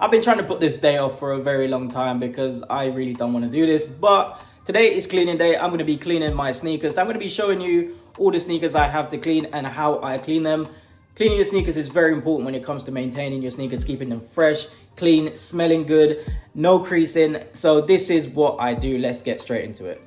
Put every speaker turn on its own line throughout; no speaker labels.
I've been trying to put this day off for a very long time because I really don't want to do this, but today is cleaning day. I'm going to be cleaning my sneakers. I'm going to be showing you all the sneakers I have to clean and how I clean them. Cleaning your sneakers is very important when it comes to maintaining your sneakers, keeping them fresh, clean, smelling good, no creasing. So this is what I do. Let's get straight into it.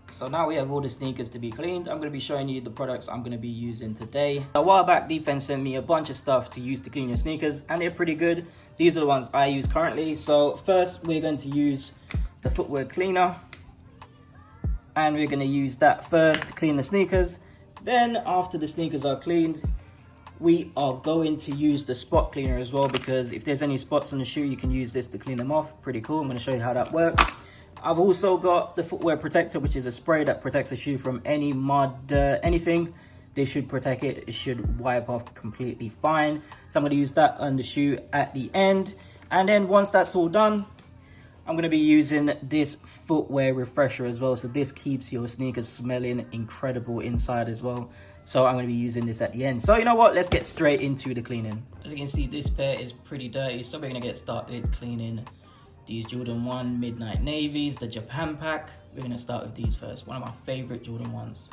So now we have all the sneakers to be cleaned. I'm going to be showing you the products I'm going to be using today. A while back, Defense sent me a bunch of stuff to use to clean your sneakers, and they're pretty good. These are the ones I use currently. So first, we're going to use the Footwear Cleaner, and we're going to use that first to clean the sneakers. Then after the sneakers are cleaned, we are going to use the spot cleaner as well, because if there's any spots on the shoe, you can use this to clean them off. Pretty cool. I'm going to show you how that works. I've also got the Footwear Protector, which is a spray that protects a shoe from any mud, anything. This should protect it. It should wipe off completely fine. So I'm going to use that on the shoe at the end. And then once that's all done, I'm going to be using this Footwear Refresher as well. So this keeps your sneakers smelling incredible inside as well. So I'm going to be using this at the end. So you know what? Let's get straight into the cleaning. As you can see, this pair is pretty dirty. So we're going to get started cleaning these Jordan 1 Midnight Navies, the Japan pack. We're going to start with these first. One of my favorite Jordan 1s.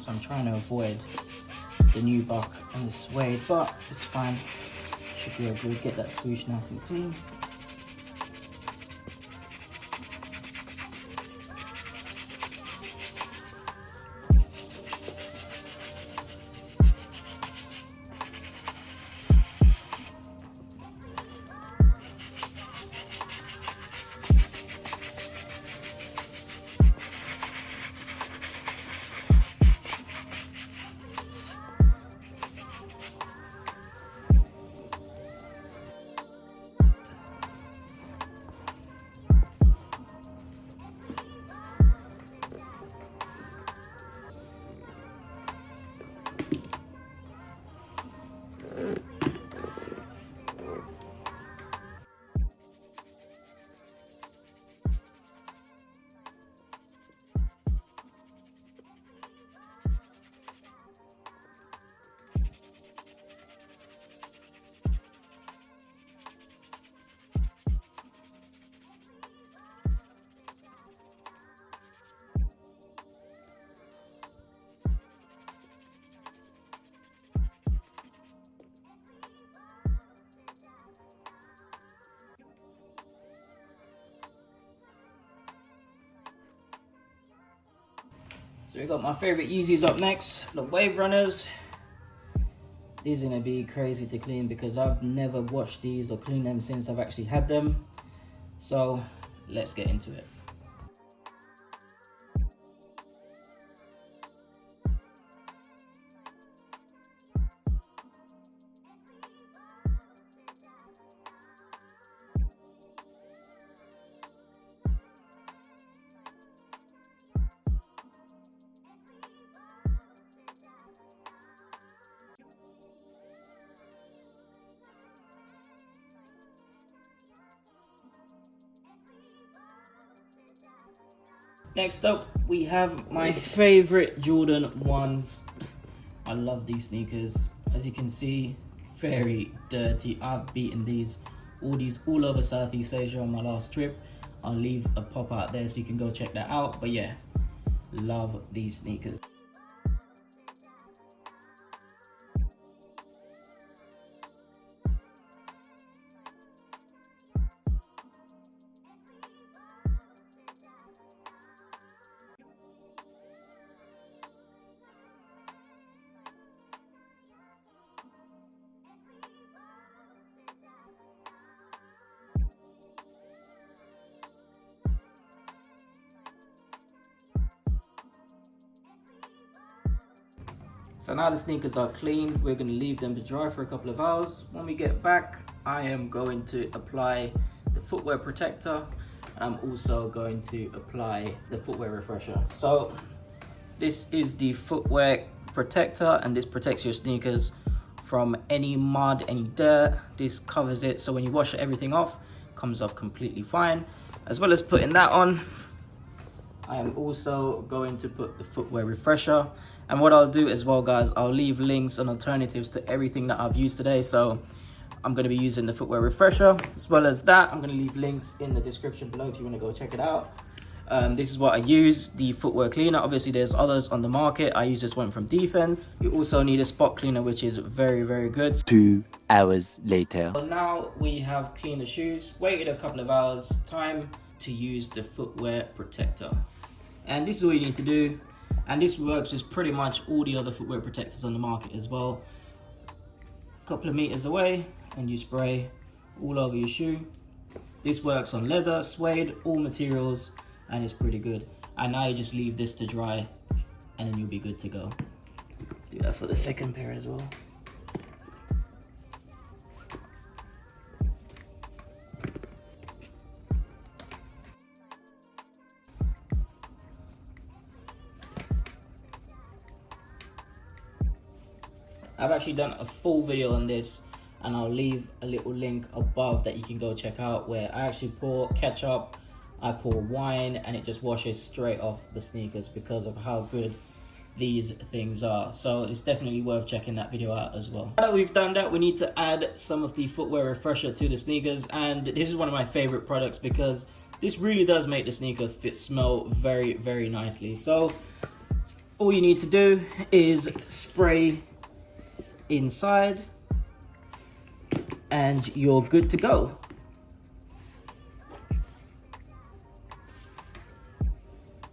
So I'm trying to avoid the nubuck and the suede, but it's fine. Should be able to get that swoosh nice and clean. So we got my favorite Yeezys up next, the Wave Runners. These are gonna be crazy to clean because I've never washed these or cleaned them since I've actually had them. So let's get into it. Next up, we have my favorite Jordan 1s. I love these sneakers. As you can see, very dirty. I've beaten these all over Southeast Asia on my last trip. I'll leave a pop out there so you can go check that out. But yeah, love these sneakers. So now the sneakers are clean, we're going to leave them to dry for a couple of hours. When we get back, I am going to apply the Footwear Protector. I'm also going to apply the Footwear Refresher. So this is the Footwear Protector, and this protects your sneakers from any mud, any dirt. This covers it, so when you wash everything off, it comes off completely fine. As well as putting that on, I am also going to put the Footwear Refresher. And what I'll do as well, guys, I'll leave links and alternatives to everything that I've used today. So I'm going to be using the Footwear Refresher. As well as that, I'm going to leave links in the description below if you want to go check it out. This is what I use, the Footwear Cleaner. Obviously, there's others on the market. I use this one from Defense. You also need a spot cleaner, which is very, very good.
2 hours later.
So now we have cleaned the shoes, waited a couple of hours, time to use the Footwear Protector. And this is all you need to do. And this works with pretty much all the other footwear protectors on the market as well. A couple of meters away, and you spray all over your shoe. This works on leather, suede, all materials, and it's pretty good. And now you just leave this to dry, and then you'll be good to go. Do that for the second pair as well. I've actually done a full video on this, and I'll leave a little link above that you can go check out, where I actually pour ketchup, I pour wine, and it just washes straight off the sneakers because of how good these things are. So it's definitely worth checking that video out as well. Now that we've done that, we need to add some of the Footwear Refresher to the sneakers, and this is one of my favorite products because this really does make the sneaker smell very, very nicely. So all you need to do is spray inside and you're good to go.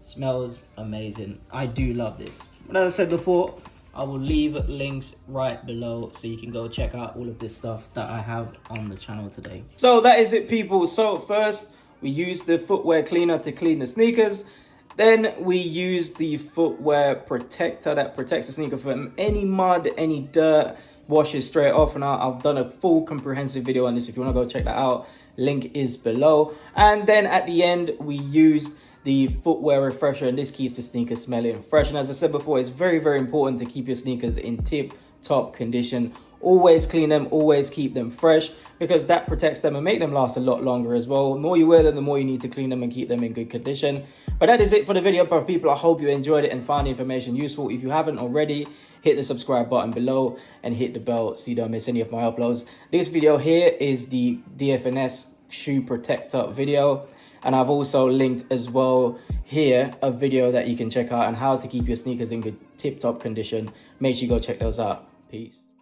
Smells amazing. I do love this. But as I said before, I will leave links right below so you can go check out all of this stuff that I have on the channel today. So that is it, people. So first we use the Footwear Cleaner to clean the sneakers. Then we use the Footwear Protector that protects the sneaker from any mud, any dirt, washes straight off. And I've done a full comprehensive video on this. If you want to go check that out, link is below. And then at the end, we use the Footwear Refresher, and this keeps the sneakers smelling fresh. And as I said before, it's very, very important to keep your sneakers in tip-top condition. Always clean them, always keep them fresh, because that protects them and make them last a lot longer as well. The more you wear them, the more you need to clean them and keep them in good condition. But that is it for the video, people. I hope you enjoyed it and found the information useful. If you haven't already, hit the subscribe button below and hit the bell so you don't miss any of my uploads. This video here is the DFNS shoe protector video. And I've also linked as well here a video that you can check out on how to keep your sneakers in good tip-top condition. Make sure you go check those out. Peace.